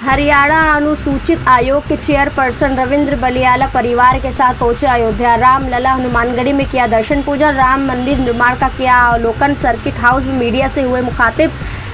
हरियाणा अनुसूचित आयोग के चेयरपर्सन रविंद्र बलियाला परिवार के साथ पहुंचे अयोध्या। रामलला हनुमानगढ़ी में किया दर्शन पूजन। राम मंदिर निर्माण का किया अवलोकन। सर्किट हाउस में मीडिया से हुए मुखातिब।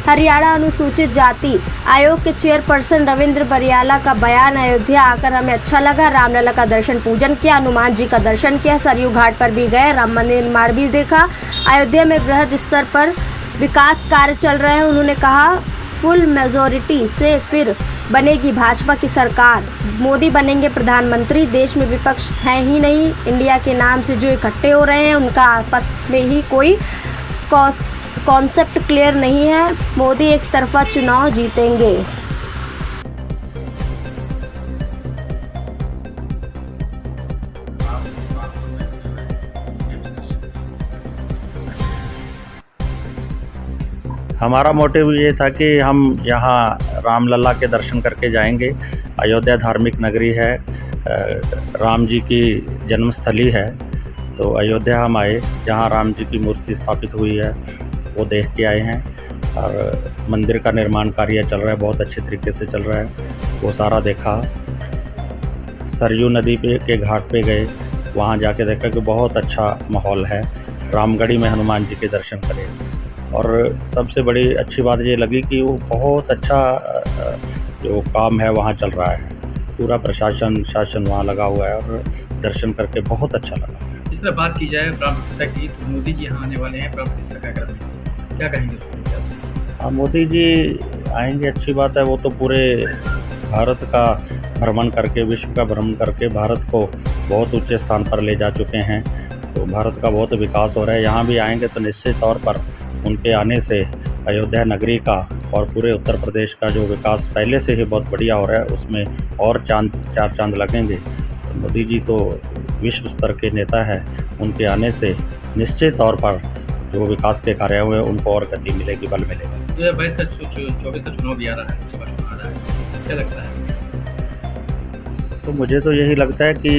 हरियाणा अनुसूचित जाति आयोग के चेयरपर्सन रविंद्र बलियाला का बयान, अयोध्या आकर हमें अच्छा लगा। रामलला का दर्शन पूजन किया, हनुमान जी का दर्शन किया, सरयू घाट पर भी गए, राम मंदिर निर्माण भी देखा। अयोध्या में बृहद स्तर पर विकास कार्य चल रहे हैं। उन्होंने कहा फुल मेजॉरिटी से फिर बनेगी भाजपा की सरकार, मोदी बनेंगे प्रधानमंत्री। देश में विपक्ष है ही नहीं। इंडिया के नाम से जो इकट्ठे हो रहे हैं उनका आपस में ही कोई कॉन्सेप्ट क्लियर नहीं है। मोदी एक तरफा चुनाव जीतेंगे। हमारा मोटिव ये था कि हम यहाँ रामलला के दर्शन करके जाएंगे। अयोध्या धार्मिक नगरी है, राम जी की जन्मस्थली है, तो अयोध्या हम आए, जहाँ राम जी की मूर्ति स्थापित हुई है वो देख के आए हैं। और मंदिर का निर्माण कार्य चल रहा है, बहुत अच्छे तरीके से चल रहा है, वो सारा देखा। सरयू नदी के घाट पे गए, वहाँ जाके देखा कि बहुत अच्छा माहौल है। रामगढ़ी में हनुमान जी के दर्शन करे, और सबसे बड़ी अच्छी बात ये लगी कि वो बहुत अच्छा जो काम है वहाँ चल रहा है। पूरा प्रशासन शासन वहाँ लगा हुआ है, और दर्शन करके बहुत अच्छा लगा। इस तरह बात की जाए प्राण प्रतिष्ठा की, तो मोदी जी यहाँ आने वाले हैं प्राण प्रतिष्ठा कार्यक्रम में, क्या कहेंगे उसको? हाँ, मोदी जी आएंगे, अच्छी बात है। वो तो पूरे भारत का भ्रमण करके, विश्व का भ्रमण करके भारत को बहुत ऊंचे स्थान पर ले जा चुके हैं। तो भारत का बहुत विकास हो रहा है। यहाँ भी आएंगे तो निश्चित तौर पर उनके आने से अयोध्या नगरी का और पूरे उत्तर प्रदेश का जो विकास पहले से ही बहुत बढ़िया हो रहा है, उसमें और चार चांद लगेंगे। मोदी जी तो विश्व स्तर के नेता हैं, उनके आने से निश्चित तौर पर जो विकास के कार्य हुए उनको और गति मिलेगी, बल मिलेगा। 2022 का 24 का चुनाव भी आ रहा है, लोकसभा चुनाव आ रहा है, क्या लगता है? तो मुझे तो यही लगता है कि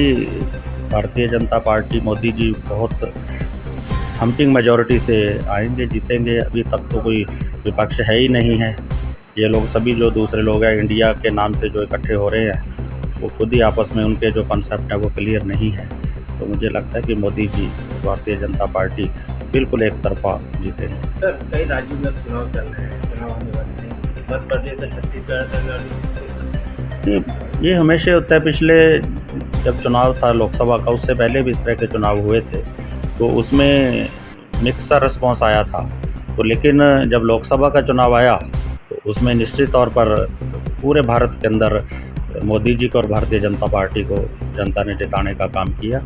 भारतीय जनता पार्टी, मोदी जी बहुत थम्पिंग मेजॉरिटी से आएंगे, जीतेंगे। अभी तक तो कोई विपक्ष है ही नहीं है। ये लोग सभी जो दूसरे लोग हैं इंडिया के नाम से जो इकट्ठे हो रहे हैं, वो खुद ही आपस में उनके जो कॉन्सेप्ट है वो क्लियर नहीं है। तो मुझे लगता है कि मोदी जी, भारतीय जनता पार्टी बिल्कुल एक तरफा जीतेंगे। सर, कई राज्यों में चुनाव चल रहे हैं, चुनाव होने वाले हैं, मध्य प्रदेश से छत्तीसगढ़। ये हमेशा होता है। पिछले जब चुनाव था लोकसभा का, उससे पहले भी इस तरह के चुनाव हुए थे, तो उसमें मिक्स सा रिस्पॉन्स आया था। तो लेकिन जब लोकसभा का चुनाव आया तो उसमें निश्चित तौर पर पूरे भारत के अंदर मोदी जी को और भारतीय जनता पार्टी को जनता ने जिताने का काम किया।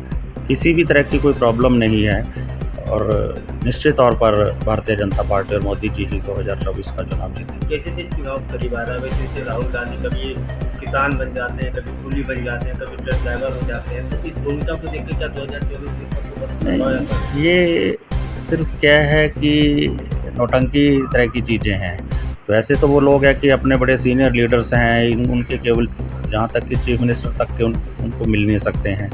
किसी भी तरह की कोई प्रॉब्लम नहीं है, और निश्चित तौर पर भारतीय जनता पार्टी और मोदी जी ही 2024 का चुनाव जीतेंगे। जैसे जैसे चुनाव करीब आ रहा है वैसे राहुल गांधी कभी किसान बन जाते हैं, कभी कूली बन जाते हैं, कभी ट्रक ड्राइवर हो जाते हैं। तो इस भूमिका को देखकर क्या 2024 ये सिर्फ क्या है कि नौटंकी तरह की चीज़ें हैं। वैसे तो वो लोग हैं कि अपने बड़े सीनियर लीडर्स हैं, उनके केवल जहाँ तक कि चीफ मिनिस्टर तक के उनको मिल नहीं सकते हैं।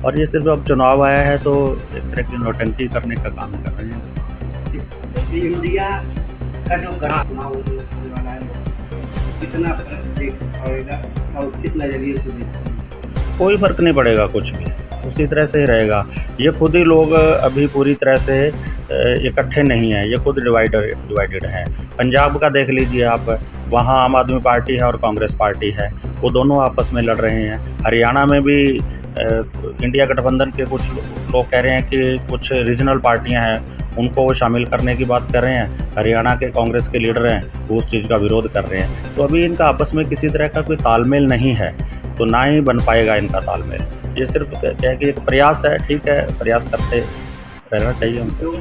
और ये सिर्फ अब चुनाव आया है तो एक तरह की नौटंकी करने का काम कर रहे हैं। इंडिया का जो चुनाव होने वाला है, कितना फर्क देख पाएगा और किस नजरिए से देखते हैं? कोई फर्क नहीं पड़ेगा, कुछ भी उसी तरह से ही रहेगा। ये खुद ही लोग अभी पूरी तरह से इकट्ठे नहीं हैं, ये खुद डिवाइडेड हैं। पंजाब का देख लीजिए आप, वहाँ आम आदमी पार्टी है और कांग्रेस पार्टी है, वो दोनों आपस में लड़ रहे हैं। हरियाणा में भी इंडिया गठबंधन के कुछ लोग कह रहे हैं कि कुछ रीजनल पार्टियां हैं उनको वो शामिल करने की बात कर रहे हैं। हरियाणा के कांग्रेस के लीडर हैं वो उस चीज़ का विरोध कर रहे हैं। तो अभी इनका आपस में किसी तरह का कोई तालमेल नहीं है, तो ना ही बन पाएगा इनका तालमेल। ये सिर्फ क्या है कि एक प्रयास है, ठीक है, प्रयास करते रहना चाहिए उनको।